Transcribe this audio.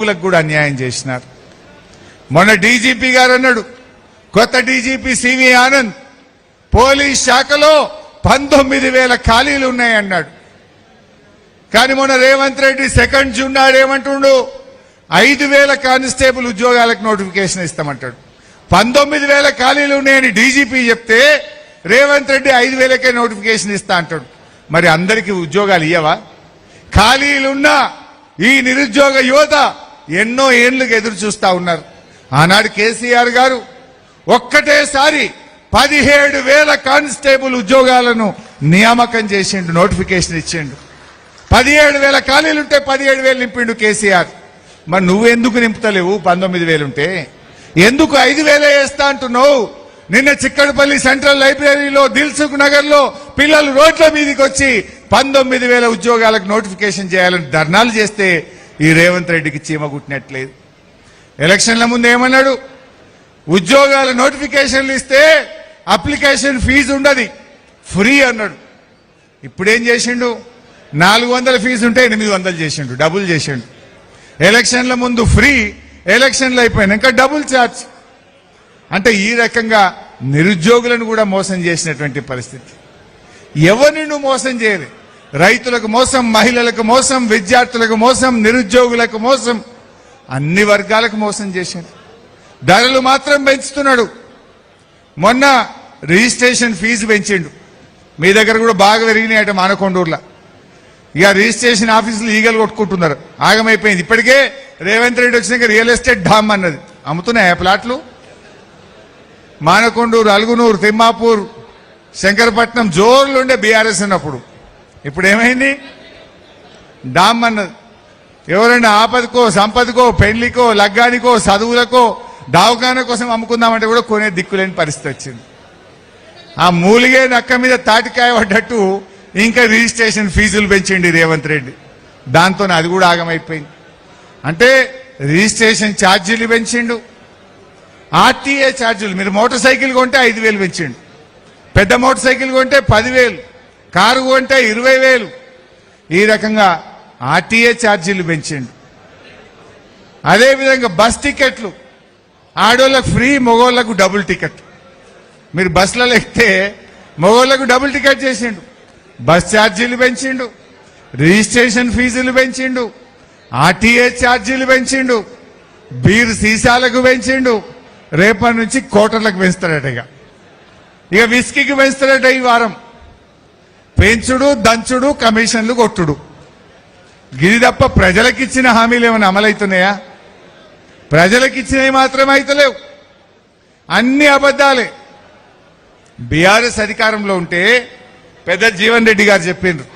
కూడా అన్యాయం చేసినారు. మొన్న డీజీపీ గారు అన్నాడు, కొత్త డీజీపీ సివి ఆనంద్ పోలీస్ శాఖలో 19,000 ఖాళీలు ఉన్నాయన్నాడు. కానీ మొన్న రేవంత్ రెడ్డి సెకండ్ జూన్ నాడు ఏమంటుండు, 5,000 కానిస్టేబుల్ ఉద్యోగాలకు నోటిఫికేషన్ ఇస్తామంటాడు. 19,000 ఖాళీలు ఉన్నాయని డీజీపీ చెప్తే రేవంత్ రెడ్డి 5,000కే నోటిఫికేషన్ ఇస్తా అంటాడు. మరి అందరికీ ఉద్యోగాలు ఇయ్యవా? ఖాళీలున్నా ఈ నిరుద్యోగ యువత ఎన్నో ఏళ్లుగా ఎదురు చూస్తా ఉన్నారు. ఆనాడు కేసీఆర్ గారు ఒక్కటేసారి 17,000 కానిస్టేబుల్ ఉద్యోగాలను నియామకం చేసిండు, నోటిఫికేషన్ ఇచ్చిండు. 17,000 ఖాళీలుంటే 17,000 నింపిండు కేసీఆర్. మరి నువ్వెందుకు నింపుతలేవు? 19,000 ఉంటే ఎందుకు 5,000 వేస్తా అంటున్నావు? నిన్న చిక్కడపల్లి సెంట్రల్ లైబ్రరీలో దిల్సుఖ్ నగర్ లో పిల్లలు రోడ్ల మీదకి వచ్చి 19,000 ఉద్యోగాలకు నోటిఫికేషన్ చేయాలని ధర్నాలు చేస్తే ఈ రేవంత్ రెడ్డికి చీమ కుట్టినట్లేదు. ఎలక్షన్ల ముందు ఏమన్నాడు, ఉద్యోగాల నోటిఫికేషన్లు ఇస్తే అప్లికేషన్ ఫీజు ఉండదు, ఫ్రీ అన్నాడు. ఇప్పుడేం చేసిండు, 400 ఫీజు ఉంటే 800 చేసిండు, డబుల్ చేసిండు. ఎలక్షన్ల ముందు ఫ్రీ, ఎలక్షన్లు అయిపోయినాక డబుల్ ఛార్జ్. అంటే ఈ రకంగా నిరుద్యోగులను కూడా మోసం చేసినటువంటి పరిస్థితి. ఎవరిని నువ్వు మోసం చేయలే. రైతులకు మోసం, మహిళలకు మోసం, విద్యార్థులకు మోసం, నిరుద్యోగులకు మోసం, అన్ని వర్గాలకు మోసం చేశాడు. ధరలు మాత్రం పెంచుతున్నాడు. మొన్న రిజిస్ట్రేషన్ ఫీజు పెంచిండు. మీ దగ్గర కూడా బాగా పెరిగినాయట మానకొండూరులో. ఇక రిజిస్ట్రేషన్ ఆఫీసులు ఈగలు కొట్టుకుంటున్నారు, ఆగమైపోయింది. ఇప్పటికే రేవంత్ రెడ్డి వచ్చినాక రియల్ ఎస్టేట్ డామ్ అన్నది. అమ్ముతున్నాయా ప్లాట్లు? మానకొండూరు, అలుగునూరు, తిమ్మాపూర్, శంకరపట్నం జోర్లుండే బీఆర్ఎస్ అన్నప్పుడు. ఇప్పుడు ఏమైంది? డామ్ అన్నది. ఎవరైనా ఆపదకో, సంపదకో, పెళ్లికో, లగ్గానికో, చదువులకో, దవాఖానా కోసం అమ్ముకుందామంటే కూడా కొనే దిక్కులేని పరిస్థితి వచ్చింది. ఆ మూలిగే నక్క మీద తాటికాయ పడ్డట్టు ఇంకా రిజిస్ట్రేషన్ ఫీజులు పెంచిండి రేవంత్ రెడ్డి. దాంతో అది కూడా ఆగమైపోయింది. అంటే రిజిస్ట్రేషన్ ఛార్జీలు పెంచిండు, ఆర్టీఏ ఛార్జీలు. మీరు మోటార్ సైకిల్ కొంటే 5,000 పెంచిండు, పెద్ద మోటార్ సైకిల్ కొంటే 10,000, కారు కొంటే 20,000. ఈ రకంగా ఆర్టీఏ ఛార్జీలు పెంచిండు. అదేవిధంగా బస్ టికెట్లు, ఆడోళ్ళకు ఫ్రీ, మగోళ్లకు డబుల్ టికెట్. మీరు బస్సులలో ఎక్కితే మగోళ్లకు డబుల్ టికెట్ చేసిండు. బస్ ఛార్జీలు పెంచిండు, రిజిస్ట్రేషన్ ఫీజులు పెంచిండు, ఆర్టీఏ ఛార్జీలు పెంచిండు, బీర్ సీసాలకు పెంచిండు. రేపటి నుంచి కోటర్లకు పెంచుతాడట. ఇక విస్కీకి పెంచుతాడట. ఈ వారం పెంచుడు, దంచుడు, కమిషన్లు కొట్టుడు. గిది తప్ప ప్రజలకిచ్చిన హామీలు ఏమైనా అమలవుతున్నాయా? ప్రజలకిచ్చినవి మాత్రమే అయితలేవు, అన్ని అబద్ధాలే. బీఆర్ఎస్ అధికారంలో ఉంటే పెద్ద జీవన్ రెడ్డి గారు చెప్పిండ్రు,